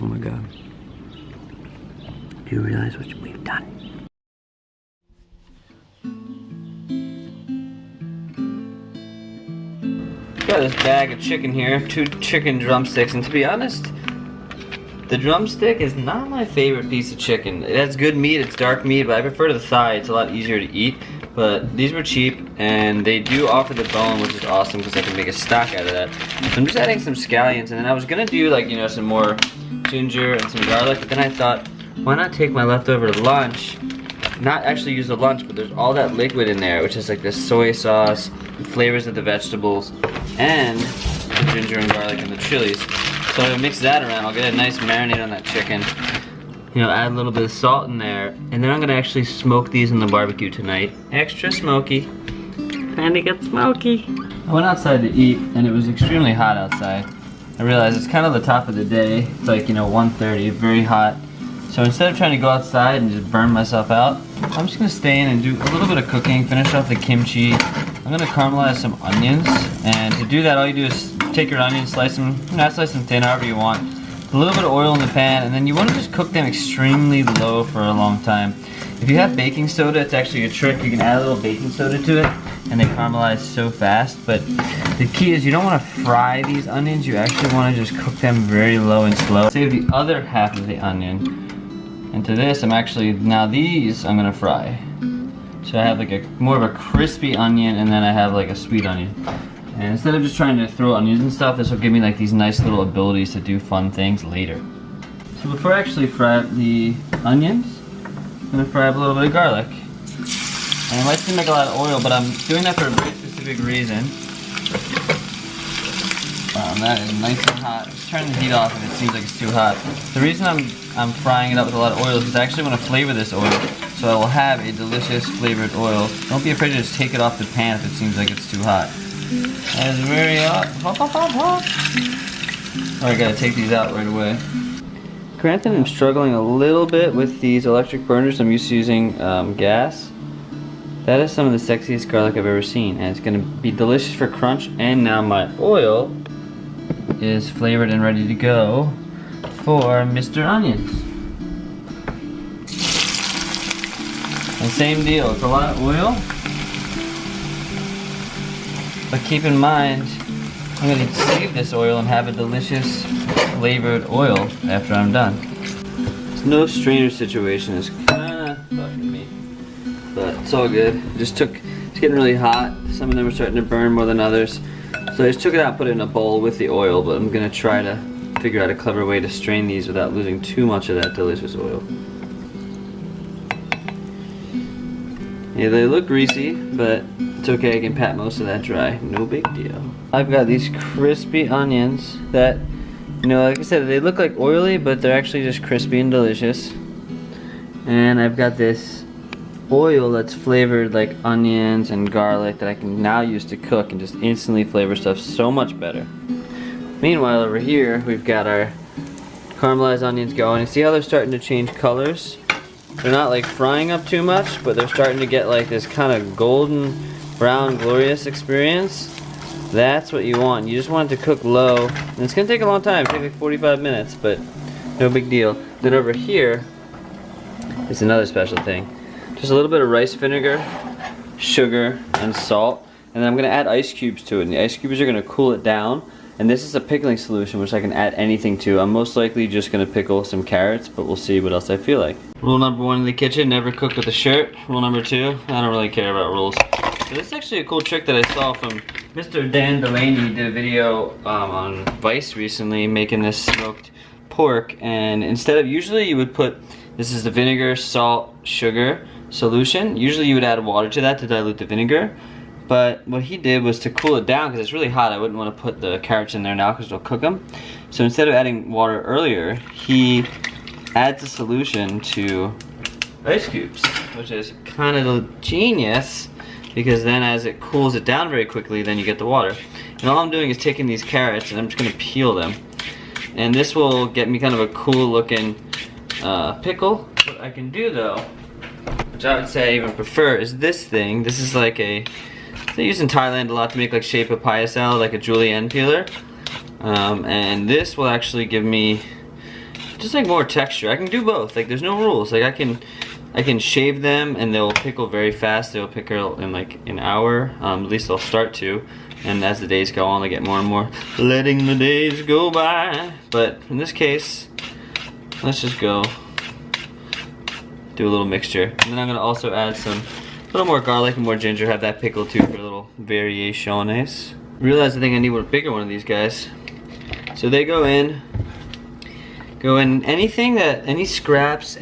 Oh my god. Do you realize what we've done? Got this bag of chicken here, 2 chicken drumsticks, and to be honest, the drumstick is not my favorite piece of chicken. It has good meat, it's dark meat, but I prefer the thigh. It's a lot easier to eat. But these were cheap, and they do offer the bone, which is awesome because I can make a stock out of that. So I'm just adding some scallions, and then I was gonna do like, you know, some more ginger and some garlic, but then I thought, why not take my leftover lunch, not actually use the lunch, but there's all that liquid in there, which is like the soy sauce, the flavors of the vegetables, and the ginger and garlic and the chilies. So I'll mix that around, I'll get a nice marinade on that chicken. You know, add a little bit of salt in there, and then I'm gonna actually smoke these in the barbecue tonight. Extra smoky. And it gets smoky. I went outside to eat, and it was extremely hot outside. I realized it's kind of the top of the day. It's like, you know, 1:30, very hot. So instead of trying to go outside and just burn myself out, I'm just gonna stay in and do a little bit of cooking, finish off the kimchi. I'm gonna caramelize some onions, and to do that, all you do is take your onions, slice them, not slice them thin, however you want. A little bit of oil in the pan, and then you want to just cook them extremely low for a long time. If you have baking soda, it's actually a trick. You can add a little baking soda to it, and they caramelize so fast. But the key is you don't want to fry these onions. You actually want to just cook them very low and slow. Save the other half of the onion. And to this, now these I'm gonna fry. So I have like more of a crispy onion, and then I have like a sweet onion. And instead of just trying to throw onions and stuff, this will give me like these nice little abilities to do fun things later. So before I actually fry up the onions, I'm gonna fry up a little bit of garlic. And it might seem like a lot of oil, but I'm doing that for a very specific reason. That is nice and hot. Just turn the heat off if it seems like it's too hot. The reason I'm frying it up with a lot of oil is because I actually want to flavor this oil, so I will have a delicious flavored oil. Don't be afraid to just take it off the pan if it seems like it's too hot. That is very hot. Hot, hot, hot, hot. Alright, gotta take these out right away. Granted, I'm struggling a little bit with these electric burners. I'm used to using gas. That is some of the sexiest garlic I've ever seen, and it's gonna be delicious for crunch. And now my oil is flavored and ready to go for Mr. Onions. And same deal, it's a lot of oil. But keep in mind, I'm going to save this oil and have a delicious flavored oil after I'm done. It's no stranger situation. It's kind of fucking me, but it's all good. It's getting really hot. Some of them are starting to burn more than others. So I just took it out and put it in a bowl with the oil, but I'm going to try to figure out a clever way to strain these without losing too much of that delicious oil. Yeah, they look greasy, but it's okay, I can pat most of that dry. No big deal. I've got these crispy onions that, you know, like I said, they look like oily, but they're actually just crispy and delicious. And I've got this oil that's flavored like onions and garlic that I can now use to cook and just instantly flavor stuff so much better. Meanwhile, over here, we've got our caramelized onions going. And see how they're starting to change colors? They're not like frying up too much, but they're starting to get like this kind of golden brown glorious experience. That's what you want. You just want it to cook low. And it's gonna take a long time, it'll take like 45 minutes, but no big deal. Then over here is another special thing. Just a little bit of rice vinegar, sugar, and salt. And then I'm gonna add ice cubes to it. And the ice cubes are gonna cool it down. And this is a pickling solution which I can add anything to. I'm most likely just gonna pickle some carrots, but we'll see what else I feel like. Rule number 1 in the kitchen, never cook with a shirt. Rule number 2, I don't really care about rules. So this is actually a cool trick that I saw from Mr. Dan Delaney. He did a video on Vice recently making this smoked pork, and instead of, usually you would put, this is the vinegar, salt, sugar solution. Usually you would add water to that to dilute the vinegar. But what he did was to cool it down, because it's really hot. I wouldn't want to put the carrots in there now because it'll cook them. So instead of adding water earlier, he adds a solution to ice cubes, which is kind of genius, because then as it cools it down very quickly, then you get the water. And all I'm doing is taking these carrots and I'm just going to peel them. And this will get me kind of a cool looking pickle. What I can do though, which I would say I even prefer, is this thing. This is like a, they use in Thailand a lot to make like shape papaya salad, like a julienne peeler. And this will actually give me just like more texture. I can do both. Like there's no rules. Like I can shave them and they'll pickle very fast. They'll pickle in like an hour. At least they'll start to. And as the days go on, they get more and more. Letting the days go by. But in this case, let's just go do a little mixture. And then I'm gonna also add some, a little more garlic and more ginger. Have that pickle too for a little variaciones. Realized I think I need a bigger one of these guys. So they go in anything that, any scraps,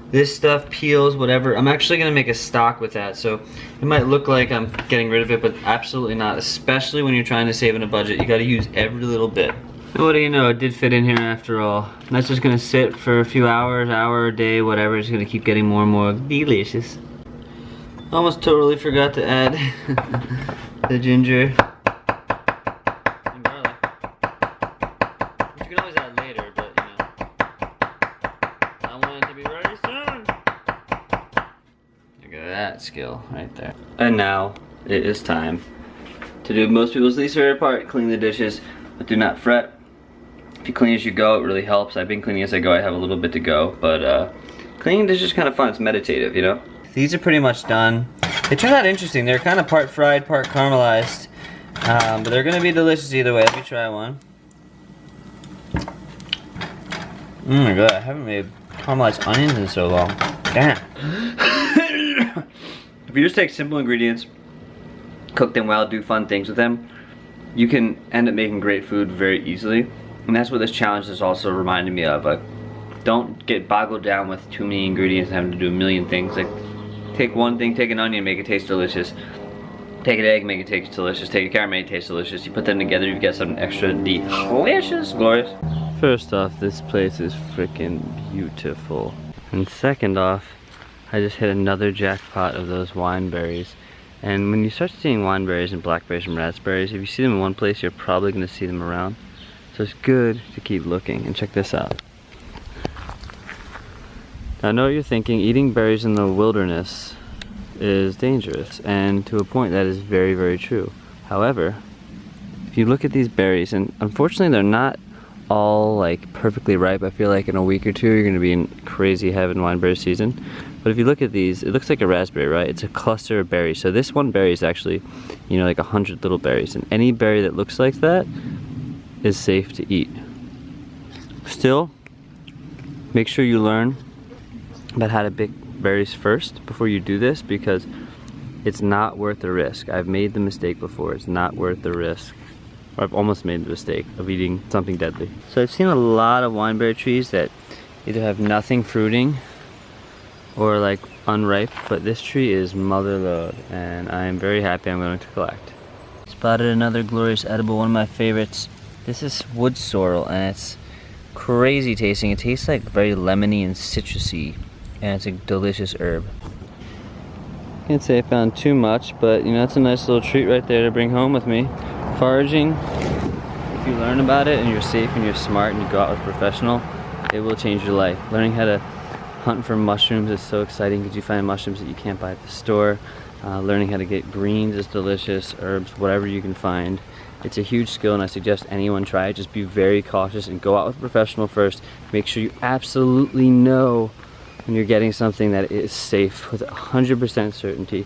this stuff, peels, whatever. I'm actually gonna make a stock with that. So it might look like I'm getting rid of it, but absolutely not. Especially when you're trying to save in a budget. You gotta use every little bit. And what do you know, it did fit in here after all. That's just gonna sit for a few hours, hour, a day, whatever. It's gonna keep getting more and more delicious. Almost totally forgot to add the ginger. Skill right there. And now it is time to do most people's least favorite part, clean the dishes. But do not fret. If you clean as you go, it really helps. I've been cleaning as I go. I have a little bit to go, but cleaning dishes is kind of fun. It's meditative, you know. These are pretty much done. They turned out interesting. They're kind of part fried, part caramelized, but they're gonna be delicious either way. Let me try one. Oh my god, I haven't made caramelized onions in so long. Damn. If you just take simple ingredients, cook them well, do fun things with them, you can end up making great food very easily. And that's what this challenge is also reminding me of. Like, don't get boggled down with too many ingredients and having to do a million things. Like, take one thing, take an onion, make it taste delicious. Take an egg, make it taste delicious. Take a carrot, make it taste delicious. You put them together, you get something extra delicious, glorious. First off, this place is freaking beautiful. And second off, I just hit another jackpot of those wineberries. And when you start seeing wineberries and blackberries and raspberries, if you see them in one place, you're probably going to see them around. So it's good to keep looking. And check this out. Now I know what you're thinking, eating berries in the wilderness is dangerous. And to a point that is very, very true. However, if you look at these berries, and unfortunately they're not all like perfectly ripe. I feel like in a week or two you're going to be in crazy heaven wineberry season. But if you look at these, it looks like a raspberry, right? It's a cluster of berries. So this one berry is actually, you know, like 100 little berries. And any berry that looks like that is safe to eat. Still, make sure you learn about how to pick berries first before you do this, because it's not worth the risk. I've made the mistake before. It's not worth the risk. Or I've almost made the mistake of eating something deadly. So I've seen a lot of wineberry trees that either have nothing fruiting or like unripe, but this tree is motherlode, and I am very happy I'm going to collect. Spotted another glorious edible, one of my favorites. This is wood sorrel, and it's crazy tasting. It tastes like very lemony and citrusy, and it's a delicious herb. Can't say I found too much, but you know, that's a nice little treat right there to bring home with me. Foraging, if you learn about it and you're safe and you're smart and you go out with a professional, it will change your life. Learning how to hunt for mushrooms is so exciting because you find mushrooms that you can't buy at the store. Learning how to get greens is delicious, herbs, whatever you can find. It's a huge skill, and I suggest anyone try it. Just be very cautious and go out with a professional first. Make sure you absolutely know when you're getting something that is safe with 100% certainty,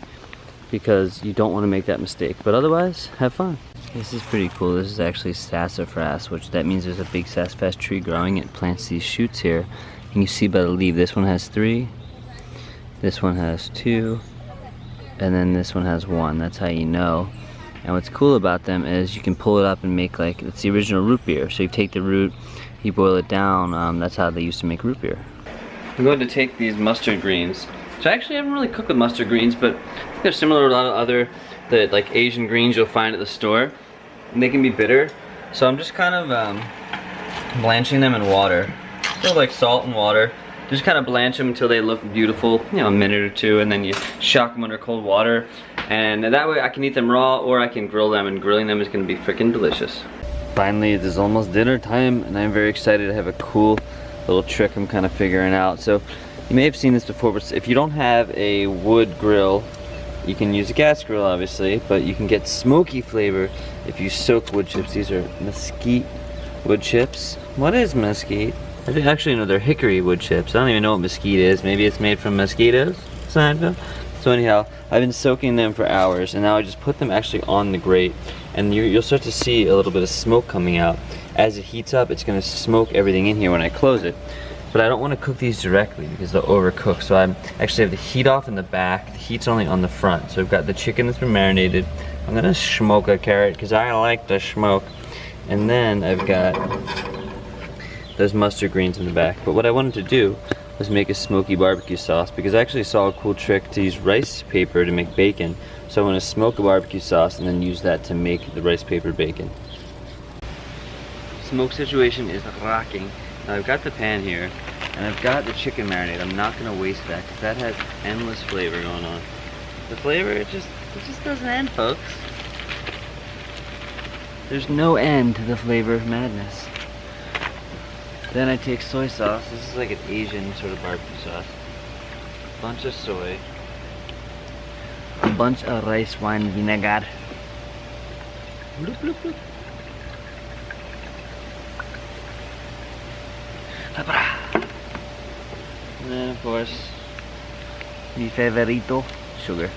because you don't want to make that mistake. But otherwise, have fun. This is pretty cool. This is actually sassafras, which that means there's a big sassafras tree growing. It plants these shoots here. And you see by the leaf, this one has 3, this one has 2, and then this one has 1. That's how you know. And what's cool about them is you can pull it up and make, like, it's the original root beer. So you take the root, you boil it down. That's how they used to make root beer. I'm going to take these mustard greens. So I actually haven't really cooked with mustard greens, but they're similar to a lot of other like Asian greens you'll find at the store. And they can be bitter. So I'm just kind of blanching them in water. So like salt and water. Just kind of blanch them until they look beautiful, you know, a minute or two, and then you shock them under cold water. And that way I can eat them raw, or I can grill them, and grilling them is going to be freaking delicious. Finally, it is almost dinner time, and I'm very excited to have a cool little trick I'm kind of figuring out. So you may have seen this before, but if you don't have a wood grill, you can use a gas grill obviously, but you can get smoky flavor if you soak wood chips. These are mesquite wood chips. What is mesquite? I think actually no, they're hickory wood chips. I don't even know what mesquite is. Maybe it's made from mosquitoes, Seinfeld. So anyhow, I've been soaking them for hours, and now I just put them actually on the grate, and you'll start to see a little bit of smoke coming out. As it heats up, it's gonna smoke everything in here when I close it. But I don't want to cook these directly because they'll overcook. So I actually have the heat off in the back. The heat's only on the front. So I've got the chicken that's been marinated. I'm gonna smoke a carrot because I like to smoke. And then I've got those mustard greens in the back. But what I wanted to do was make a smoky barbecue sauce because I actually saw a cool trick to use rice paper to make bacon. So I want to smoke a barbecue sauce and then use that to make the rice paper bacon. Smoke situation is rocking. Now I've got the pan here and I've got the chicken marinade. I'm not going to waste that because that has endless flavor going on. The flavor, it just doesn't end, folks. There's no end to the flavor of madness. Then I take soy sauce. This is like an Asian sort of barbecue sauce. A bunch of soy. A bunch of rice wine vinegar. Bloop, bloop, bloop. And then of course, mi favorito, sugar.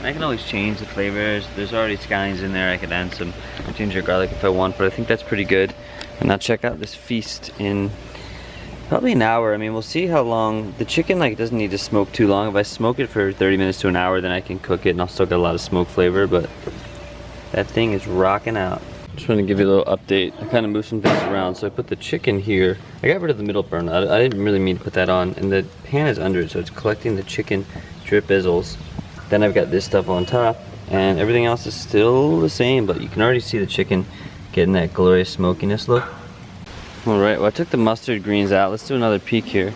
I can always change the flavors. There's already scallions in there. I could add some ginger garlic if I want, but I think that's pretty good. And I'll check out this feast in probably an hour. I mean, we'll see how long. The chicken doesn't need to smoke too long. If I smoke it for 30 minutes to an hour, then I can cook it and I'll still get a lot of smoke flavor, but that thing is rocking out. Just want to give you a little update. I kind of moved some things around. So I put the chicken here. I got rid of the middle burn. I didn't really mean to put that on. And the pan is under it, so it's collecting the chicken drip bizzles. Then I've got this stuff on top, and everything else is still the same, but you can already see the chicken getting that glorious smokiness look. Alright, well I took the mustard greens out. Let's do another peek here.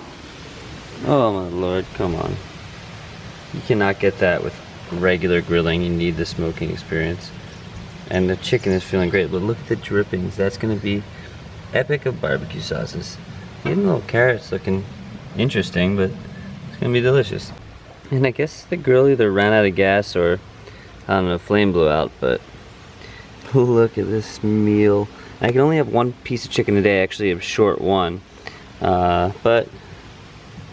Oh my lord, come on. You cannot get that with regular grilling. You need the smoking experience. And the chicken is feeling great, but look at the drippings. That's gonna be epic of barbecue sauces. Even little carrots looking interesting, but it's gonna be delicious. And I guess the grill either ran out of gas or, I don't know, flame blew out, but look at this meal. I can only have one piece of chicken a day, actually a short one. But I'm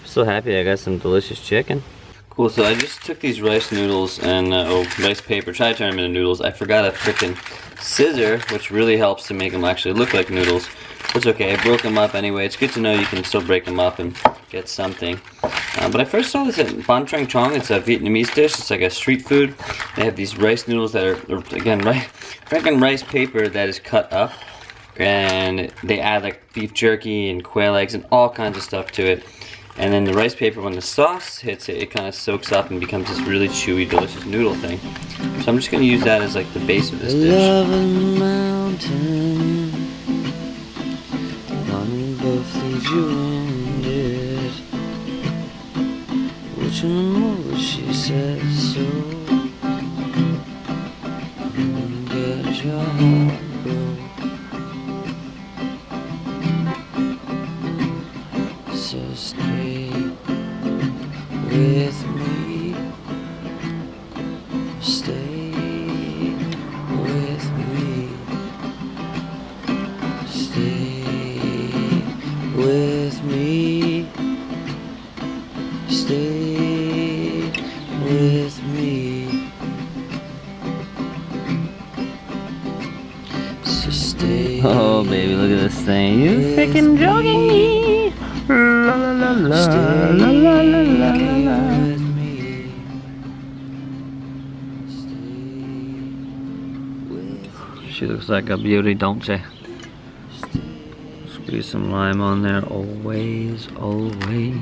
still happy I got some delicious chicken. Cool, so I just took these rice noodles and, rice paper, tried to turn them into noodles. I forgot a frickin' scissor, which really helps to make them actually look like noodles. It's okay, I broke them up anyway. It's good to know you can still break them up and get something. But I first saw this at Ban Trang Trong. It's a Vietnamese dish. It's like a street food. They have these rice noodles that are again, freaking rice paper that is cut up. And they add like beef jerky and quail eggs and all kinds of stuff to it. And then the rice paper, when the sauce hits it, it kind of soaks up and becomes this really chewy, delicious noodle thing. So I'm just going to use that as like the base of this dish. You ended, which one she said so. Get your heart broke. So stay with me. Stay with me. Stay with me, stay with me, so stay. Oh baby, look at this thing. You freaking joking me. La la la la, stay la la la la la. With me. Stay with me. She looks like a beauty, don't she? Squeeze some lime on there, always, always.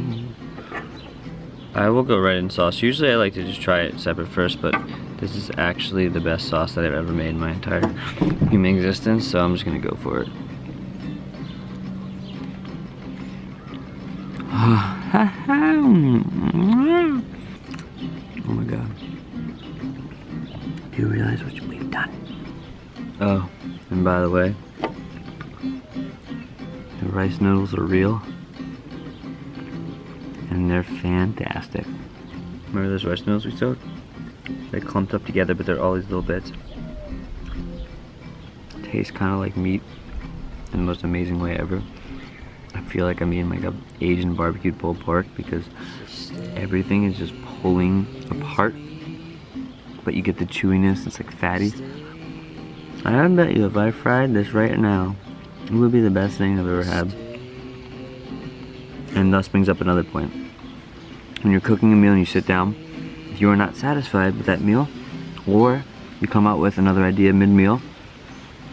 I will go right in sauce. Usually I like to just try it separate first, but this is actually the best sauce that I've ever made in my entire human existence, so I'm just gonna go for it. Oh my god. Do you realize what we've done? Oh, and by the way, the rice noodles are real, and they're fantastic. Remember those rice noodles we soaked? They're clumped up together, but they're all these little bits. tastes kind of like meat in the most amazing way ever. I feel like I'm eating like a Asian barbecued pulled pork because everything is just pulling apart, but you get the chewiness. It's like fatty. I bet you if I fried this right now, it would be the best thing I've ever had. And thus brings up another point. When you're cooking a meal and you sit down, if you are not satisfied with that meal, or you come out with another idea mid-meal,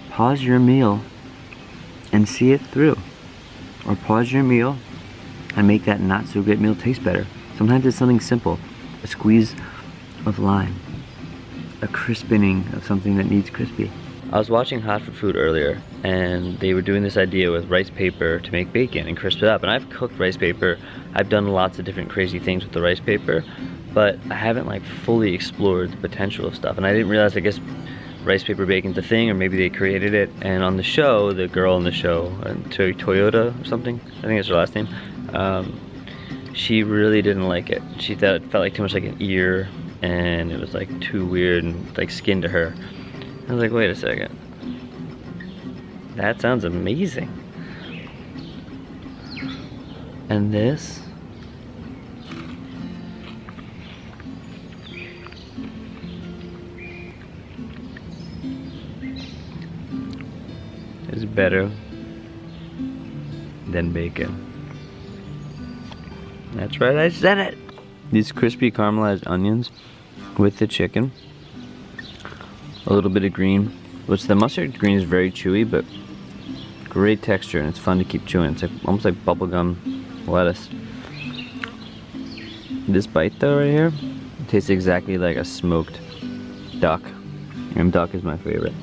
pause your meal and see it through. Or pause your meal and make that not so great meal taste better. Sometimes it's something simple. A squeeze of lime. A crispening of something that needs crispy. I was watching Hot for Food earlier, and they were doing this idea with rice paper to make bacon and crisp it up. And I've cooked rice paper. I've done lots of different crazy things with the rice paper, but I haven't like fully explored the potential of stuff. And I didn't realize, I guess, rice paper bacon's a thing, or maybe they created it. And on the show, the girl in the show, Toyota or something, I think that's her last name, she really didn't like it. She thought it felt like too much like an ear, and it was like too weird and like skin to her. I was like, wait a second. That sounds amazing. And this is better than bacon. That's right, I said it. These crispy caramelized onions with the chicken. A little bit of green, which the mustard green is very chewy, but great texture, and it's fun to keep chewing. It's like almost like bubblegum lettuce. This bite though right here tastes exactly like a smoked duck, and duck is my favorite.